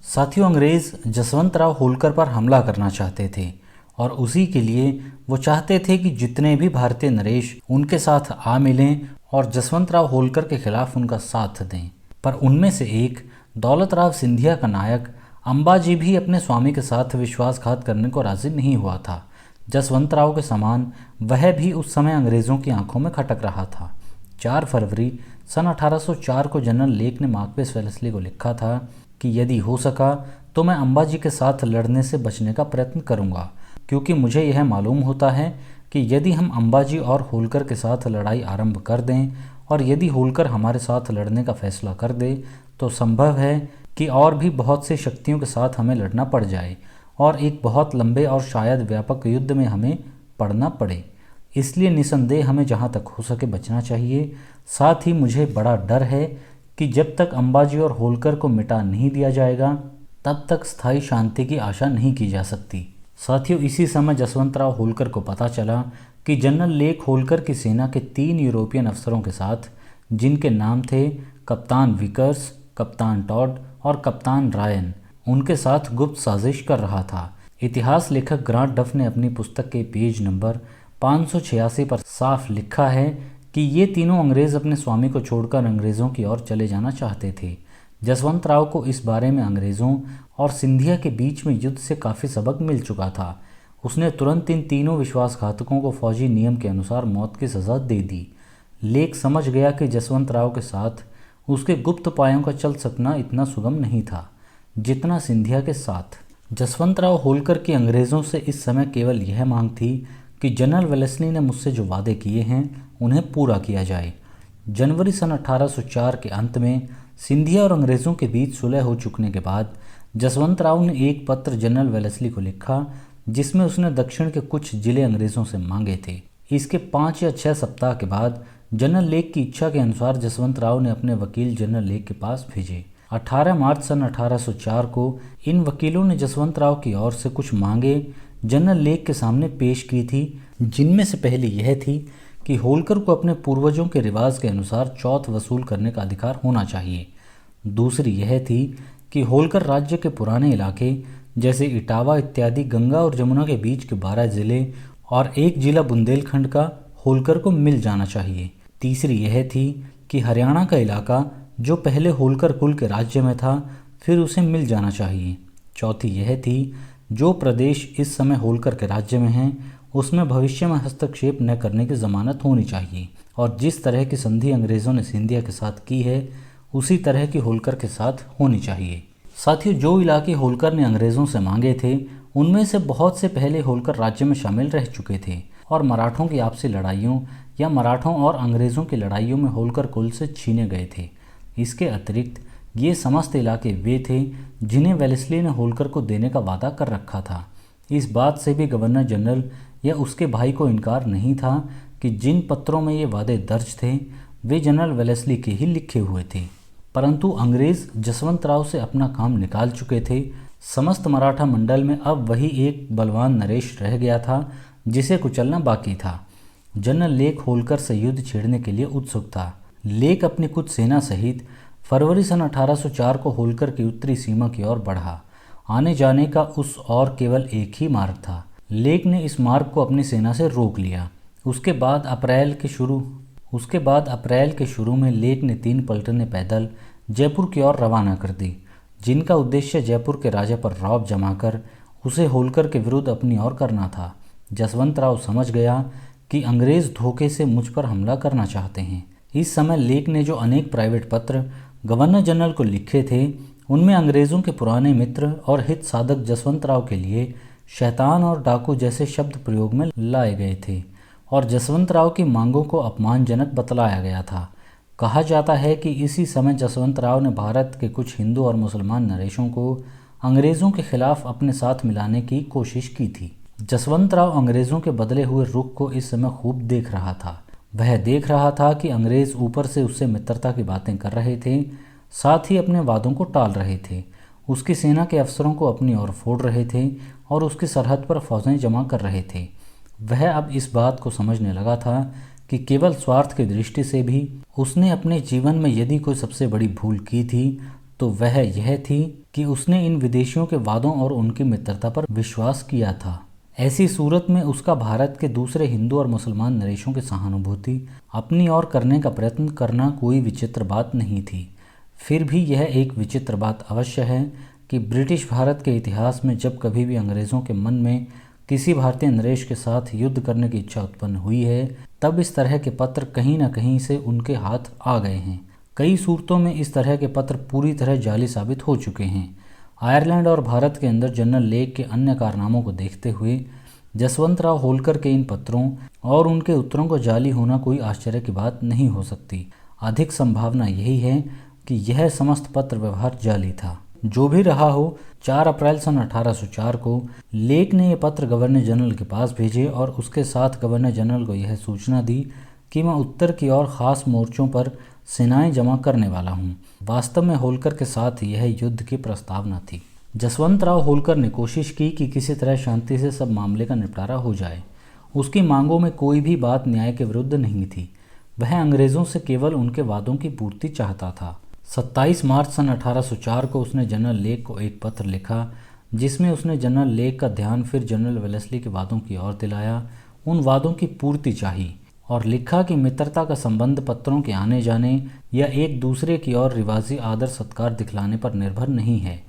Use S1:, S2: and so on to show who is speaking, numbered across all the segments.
S1: साथियों, अंग्रेज जसवंत राव होलकर पर हमला करना चाहते थे और उसी के लिए वो चाहते थे कि जितने भी भारतीय नरेश उनके साथ आ मिलें और जसवंत राव होलकर के खिलाफ उनका साथ दें। पर उनमें से एक दौलत राव सिंधिया का नायक अंबाजी भी अपने स्वामी के साथ विश्वासघात करने को राजी नहीं हुआ था। जसवंत राव के समान वह भी उस समय अंग्रेज़ों की आंखों में खटक रहा था। 4 फरवरी सन 1804 को जनरल लेक ने मार्क्वेस वेलेस्ली को लिखा था कि यदि हो सका तो मैं अंबाजी के साथ लड़ने से बचने का प्रयत्न करूंगा, क्योंकि मुझे यह मालूम होता है कि यदि हम अंबाजी और होलकर के साथ लड़ाई आरंभ कर दें और यदि होलकर हमारे साथ लड़ने का फैसला कर दे तो संभव है कि और भी बहुत सी शक्तियों के साथ हमें लड़ना पड़ जाए और एक बहुत लंबे और शायद व्यापक युद्ध में हमें पड़ना पड़े। इसलिए निसंदेह हमें जहाँ तक हो सके बचना चाहिए। साथ ही मुझे बड़ा डर है कि जब तक अंबाजी और होलकर को मिटा नहीं दिया जाएगा तब तक स्थायी शांति की आशा नहीं की जा सकती। साथियों, इसी समय जसवंत राव होलकर को पता चला कि जनरल लेक होलकर की सेना के 3 यूरोपियन अफसरों के साथ, जिनके नाम थे कप्तान विकर्स, कप्तान टॉड और कप्तान रायन, उनके साथ गुप्त साजिश कर रहा था। इतिहास लेखक ग्रांट डफ ने अपनी पुस्तक के पेज नंबर 586 पर साफ लिखा है कि ये तीनों अंग्रेज अपने स्वामी को छोड़कर अंग्रेज़ों की ओर चले जाना चाहते थे। जसवंत राव को इस बारे में अंग्रेज़ों और सिंधिया के बीच में युद्ध से काफ़ी सबक मिल चुका था। उसने तुरंत इन तीनों विश्वासघातकों को फौजी नियम के अनुसार मौत की सज़ा दे दी। लेक समझ गया कि जसवंत राव के साथ उसके गुप्त उपायों का चल सकना इतना सुगम नहीं था जितना सिंधिया के साथ। जसवंत राव होलकर की अंग्रेज़ों से इस समय केवल यह मांग थी कि जनरल वेलेस्ली ने मुझसे जो वादे किए हैं उन्हें पूरा किया जाए। जनवरी सन 1804 के अंत में सिंधिया और अंग्रेज़ों के बीच सुलह हो चुकने के बाद जसवंत राव ने एक पत्र जनरल वेलेस्ली को लिखा जिसमें उसने दक्षिण के कुछ जिले अंग्रेज़ों से मांगे थे। इसके 5 या 6 सप्ताह के बाद जनरल लेक की इच्छा के अनुसार जसवंत राव ने अपने वकील जनरल लेक के पास भेजे। 18 मार्च सन 1804 को इन वकीलों ने जसवंत राव की ओर से कुछ मांगे जनरल लेक के सामने पेश की थी, जिनमें से पहली यह थी कि होलकर को अपने पूर्वजों के रिवाज के अनुसार चौथ वसूल करने का अधिकार होना चाहिए। दूसरी यह थी कि होलकर राज्य के पुराने इलाके जैसे इटावा इत्यादि गंगा और जमुना के बीच के 12 जिले और एक जिला बुंदेलखंड का होलकर को मिल जाना चाहिए। तीसरी यह थी कि हरियाणा का इलाका जो पहले होलकर कुल के राज्य में था फिर उसे मिल जाना चाहिए। चौथी यह थी जो प्रदेश इस समय होलकर के राज्य में हैं उसमें भविष्य में हस्तक्षेप न करने की जमानत होनी चाहिए और जिस तरह की संधि अंग्रेज़ों ने सिंधिया के साथ की है उसी तरह की होलकर के साथ होनी चाहिए। साथियों, जो इलाके होलकर ने अंग्रेज़ों से मांगे थे उनमें से बहुत से पहले होलकर राज्य में शामिल रह चुके थे और मराठों की आपसी लड़ाइयों या मराठों और अंग्रेज़ों की लड़ाइयों में होलकर कुल से छीने गए थे। इसके अतिरिक्त ये समस्त इलाके वे थे जिन्हें वेलेस्ली ने होलकर को देने का वादा कर रखा था। इस बात से भी गवर्नर जनरल या उसके भाई को इनकार नहीं था कि जिन पत्रों में ये वादे दर्ज थे वे जनरल वेलेस्ली के ही लिखे हुए थे। परंतु अंग्रेज़ जसवंत राव से अपना काम निकाल चुके थे। समस्त मराठा मंडल में अब वही एक बलवान नरेश रह गया था जिसे कुचलना बाकी था। जनरल लेक होलकर से युद्ध छेड़ने के लिए उत्सुक था। लेक अपनी कुछ सेना सहित फरवरी सन 1804 को होलकर की उत्तरी सीमा की ओर बढ़ा। आने जाने का उस और केवल एक ही मार्ग था। लेक ने इस मार्ग को अपनी सेना से रोक लिया। उसके बाद अप्रैल के शुरू में लेक ने 3 पलटनें पैदल जयपुर की ओर रवाना कर दी, जिनका उद्देश्य जयपुर के राजा पर रौब जमाकर उसे होलकर के विरुद्ध अपनी ओर करना था। जसवंत राव समझ गया कि अंग्रेज़ धोखे से मुझ पर हमला करना चाहते हैं। इस समय लेक ने जो अनेक प्राइवेट पत्र गवर्नर जनरल को लिखे थे उनमें अंग्रेज़ों के पुराने मित्र और हित साधक जसवंत राव के लिए शैतान और डाकू जैसे शब्द प्रयोग में लाए गए थे और जसवंत राव की मांगों को अपमानजनक बतलाया गया था। कहा जाता है कि इसी समय जसवंत राव ने भारत के कुछ हिंदू और मुसलमान नरेशों को अंग्रेज़ों के खिलाफ अपने साथ मिलाने की कोशिश की थी। जसवंत राव अंग्रेज़ों के बदले हुए रुख को इस समय खूब देख रहा था। वह देख रहा था कि अंग्रेज़ ऊपर से उससे मित्रता की बातें कर रहे थे, साथ ही अपने वादों को टाल रहे थे, उसकी सेना के अफसरों को अपनी ओर फोड़ रहे थे और उसकी सरहद पर फौजें जमा कर रहे थे। वह अब इस बात को समझने लगा था कि केवल स्वार्थ की दृष्टि से भी उसने अपने जीवन में यदि कोई सबसे बड़ी भूल की थी तो वह यह थी कि उसने इन विदेशियों के वादों और उनकी मित्रता पर विश्वास किया था। ऐसी सूरत में उसका भारत के दूसरे हिंदू और मुसलमान नरेशों की सहानुभूति अपनी ओर करने का प्रयत्न करना कोई विचित्र बात नहीं थी। फिर भी यह एक विचित्र बात अवश्य है कि ब्रिटिश भारत के इतिहास में जब कभी भी अंग्रेज़ों के मन में किसी भारतीय नरेश के साथ युद्ध करने की इच्छा उत्पन्न हुई है, तब इस तरह के पत्र कहीं न कहीं से उनके हाथ आ गए हैं। कई सूरतों में इस तरह के पत्र पूरी तरह जाली साबित हो चुके हैं। आयरलैंड और भारत के अंदर जनरल लेक के अन्य कारनामों को देखते हुए जसवंतराव होलकर के इन पत्रों और उनके उत्तरों को जाली होना कोई आश्चर्य की बात नहीं हो सकती। अधिक संभावना यही है कि यह समस्त पत्र व्यवहार जाली था। जो भी रहा हो, 4 अप्रैल सन 1804 को लेक ने यह पत्र गवर्नर जनरल के पास भेजे और उसके साथ गवर्नर जनरल को यह सूचना दी कि मैं उत्तर की ओर खास मोर्चों पर सेनाएं जमा करने वाला हूं। वास्तव में होलकर के साथ यह युद्ध की प्रस्तावना थी। जसवंतराव होलकर ने कोशिश की कि किसी तरह शांति से सब मामले का निपटारा हो जाए। उसकी मांगों में कोई भी बात न्याय के विरुद्ध नहीं थी। वह अंग्रेज़ों से केवल उनके वादों की पूर्ति चाहता था। 27 मार्च सन 1804 को उसने जनरल लेक को एक पत्र लिखा जिसमें उसने जनरल लेक का ध्यान फिर जनरल वेलेस्ली के वादों की ओर दिलाया। उन वादों की पूर्ति चाहिए और लिखा कि मित्रता का संबंध पत्रों के आने जाने या एक दूसरे की ओर रिवाजी आदर सत्कार दिखलाने पर निर्भर नहीं है।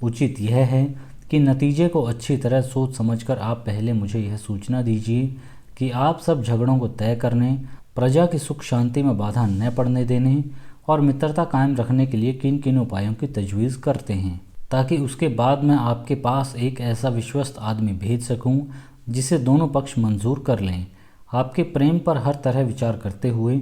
S1: उचित यह है कि नतीजे को अच्छी तरह सोच समझकर आप पहले मुझे यह सूचना दीजिए कि आप सब झगड़ों को तय करने, प्रजा की सुख शांति में बाधा न पड़ने देने और मित्रता कायम रखने के लिए किन किन उपायों की तजवीज़ करते हैं, ताकि उसके बाद मैं आपके पास एक ऐसा विश्वस्त आदमी भेज सकूं जिसे दोनों पक्ष मंजूर कर लें। आपके प्रेम पर हर तरह विचार करते हुए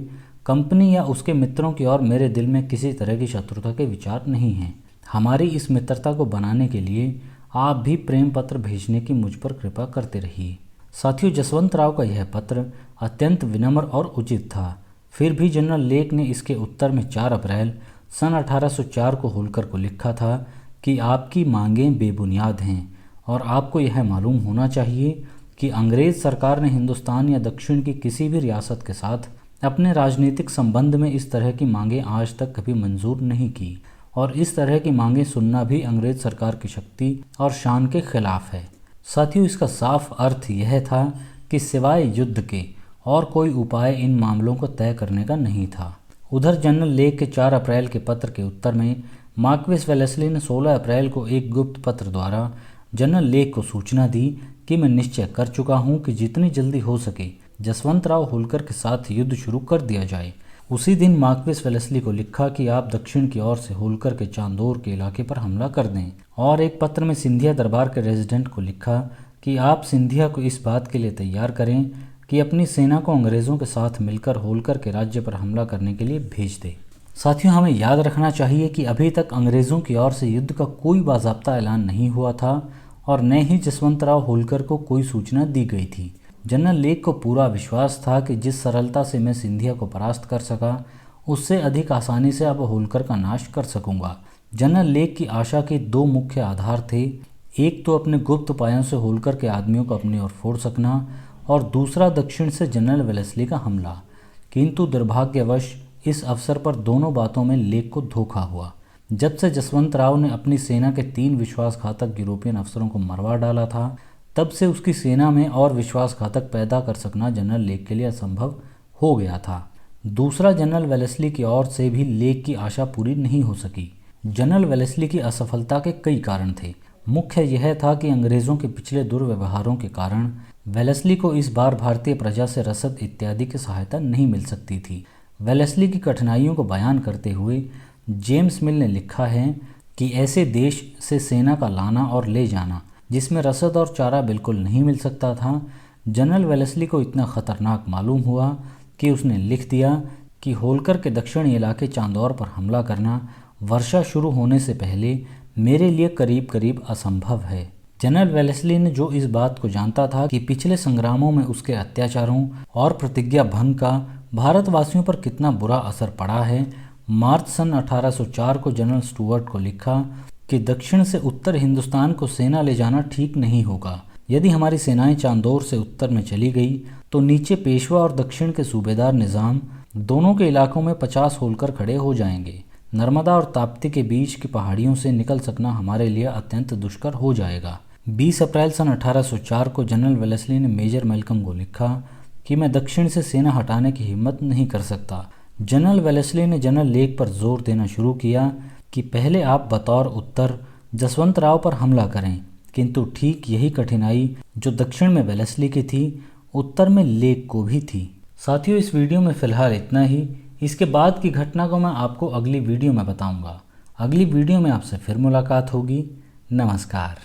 S1: कंपनी या उसके मित्रों की ओर मेरे दिल में किसी तरह की शत्रुता के विचार नहीं हैं। हमारी इस मित्रता को बनाने के लिए आप भी प्रेम पत्र भेजने की मुझ पर कृपा करते रहिए। साथियों, जसवंतराव का यह पत्र अत्यंत विनम्र और उचित था। फिर भी जनरल लेक ने इसके उत्तर में 4 अप्रैल सन 1804 को होलकर को लिखा था कि आपकी मांगें बेबुनियाद हैं और आपको यह मालूम होना चाहिए कि अंग्रेज़ सरकार ने हिंदुस्तान या दक्षिण की किसी भी रियासत के साथ अपने राजनीतिक संबंध में इस तरह की मांगें आज तक कभी मंजूर नहीं की और इस तरह की मांगें सुनना भी अंग्रेज़ सरकार की शक्ति और शान के खिलाफ है। साथियों, इसका साफ अर्थ यह था कि सिवाय युद्ध के और कोई उपाय इन मामलों को तय करने का नहीं था। उधर जनरल लेक के 4 अप्रैल के पत्र के उत्तर में मार्क्विस वेलेस्ली ने 16 अप्रैल को एक गुप्त पत्र द्वारा जनरल लेक को सूचना दी कि मैं निश्चय कर चुका हूं कि जितनी जल्दी हो सके जसवंतराव होलकर के साथ युद्ध शुरू कर दिया जाए। उसी दिन मार्क्विस वेलेस्ली को लिखा कि आप दक्षिण की ओर से होलकर के चांदोर के इलाके पर हमला कर दें और एक पत्र में सिंधिया दरबार के रेजिडेंट को लिखा कि आप सिंधिया को इस बात के लिए तैयार करें कि अपनी सेना को अंग्रेज़ों के साथ मिलकर होलकर के राज्य पर हमला करने के लिए भेज दे। साथियों, हमें याद रखना चाहिए कि अभी तक अंग्रेज़ों की ओर से युद्ध का कोई बाज़ाब्ता ऐलान नहीं हुआ था और न ही जसवंतराव होलकर को कोई सूचना दी गई थी। जनरल लेक को पूरा विश्वास था कि जिस सरलता से मैं सिंधिया को परास्त कर सका उससे अधिक आसानी से अब होलकर का नाश कर सकूंगा। जनरल लेक की आशा के 2 मुख्य आधार थे। एक तो अपने गुप्त उपायों से होलकर के आदमियों को अपनी ओर फोड़ सकना और दूसरा दक्षिण से जनरल वेलेस्ली का हमला। किंतु दुर्भाग्यवश इस अवसर पर दोनों बातों में लेक को धोखा हुआ। जब से जसवंतराव ने अपनी सेना के 3 विश्वासघातक यूरोपियन अफसरों को मरवा डाला था, तब से उसकी सेना में और विश्वासघातक पैदा कर सकना जनरल लेक के लिए असंभव हो गया था। दूसरा, जनरल वेलेस्ली की ओर से भी लेक की आशा पूरी नहीं हो सकी। जनरल वेलेस्ली की असफलता के कई कारण थे। मुख्य यह था कि अंग्रेज़ों के पिछले दुर्व्यवहारों के कारण वेलेस्ली को इस बार भारतीय प्रजा से रसद इत्यादि की सहायता नहीं मिल सकती थी। वेलेस्ली की कठिनाइयों को बयान करते हुए जेम्स मिल ने लिखा है कि ऐसे देश से सेना का लाना और ले जाना जिसमें रसद और चारा बिल्कुल नहीं मिल सकता था, जनरल वेलेस्ली को इतना खतरनाक मालूम हुआ कि उसने लिख दिया कि होलकर के दक्षिणी इलाके चांदौर पर हमला करना वर्षा शुरू होने से पहले मेरे लिए करीब करीब असंभव है। जनरल वेलेस्ली ने, जो इस बात को जानता था कि पिछले संग्रामों में उसके अत्याचारों और प्रतिज्ञा भंग का भारतवासियों पर कितना बुरा असर पड़ा है, मार्च सन 1804 को जनरल स्टुअर्ट को लिखा कि दक्षिण से उत्तर हिंदुस्तान को सेना ले जाना ठीक नहीं होगा। यदि हमारी सेनाएं चांदौर से उत्तर में चली गई तो नीचे पेशवा और दक्षिण के सूबेदार निज़ाम दोनों के इलाकों में 50 होलकर खड़े हो जाएंगे। नर्मदा और ताप्ती के बीच की पहाड़ियों से निकल सकना हमारे लिए अत्यंत दुष्कर हो जाएगा। 20 अप्रैल सन 1804 को जनरल वेलेस्ली ने मेजर मैल्कम को लिखा कि मैं दक्षिण से सेना हटाने की हिम्मत नहीं कर सकता। जनरल वेलेस्ली ने जनरल लेक पर जोर देना शुरू किया कि पहले आप बतौर उत्तर जसवंत राव पर हमला करें, किंतु ठीक यही कठिनाई जो दक्षिण में वेलेस्ली की थी, उत्तर में लेक को भी थी। साथियों, इस वीडियो में फ़िलहाल इतना ही। इसके बाद की घटना को मैं आपको अगली वीडियो में बताऊंगा। अगली वीडियो में आपसे फिर मुलाकात होगी। नमस्कार।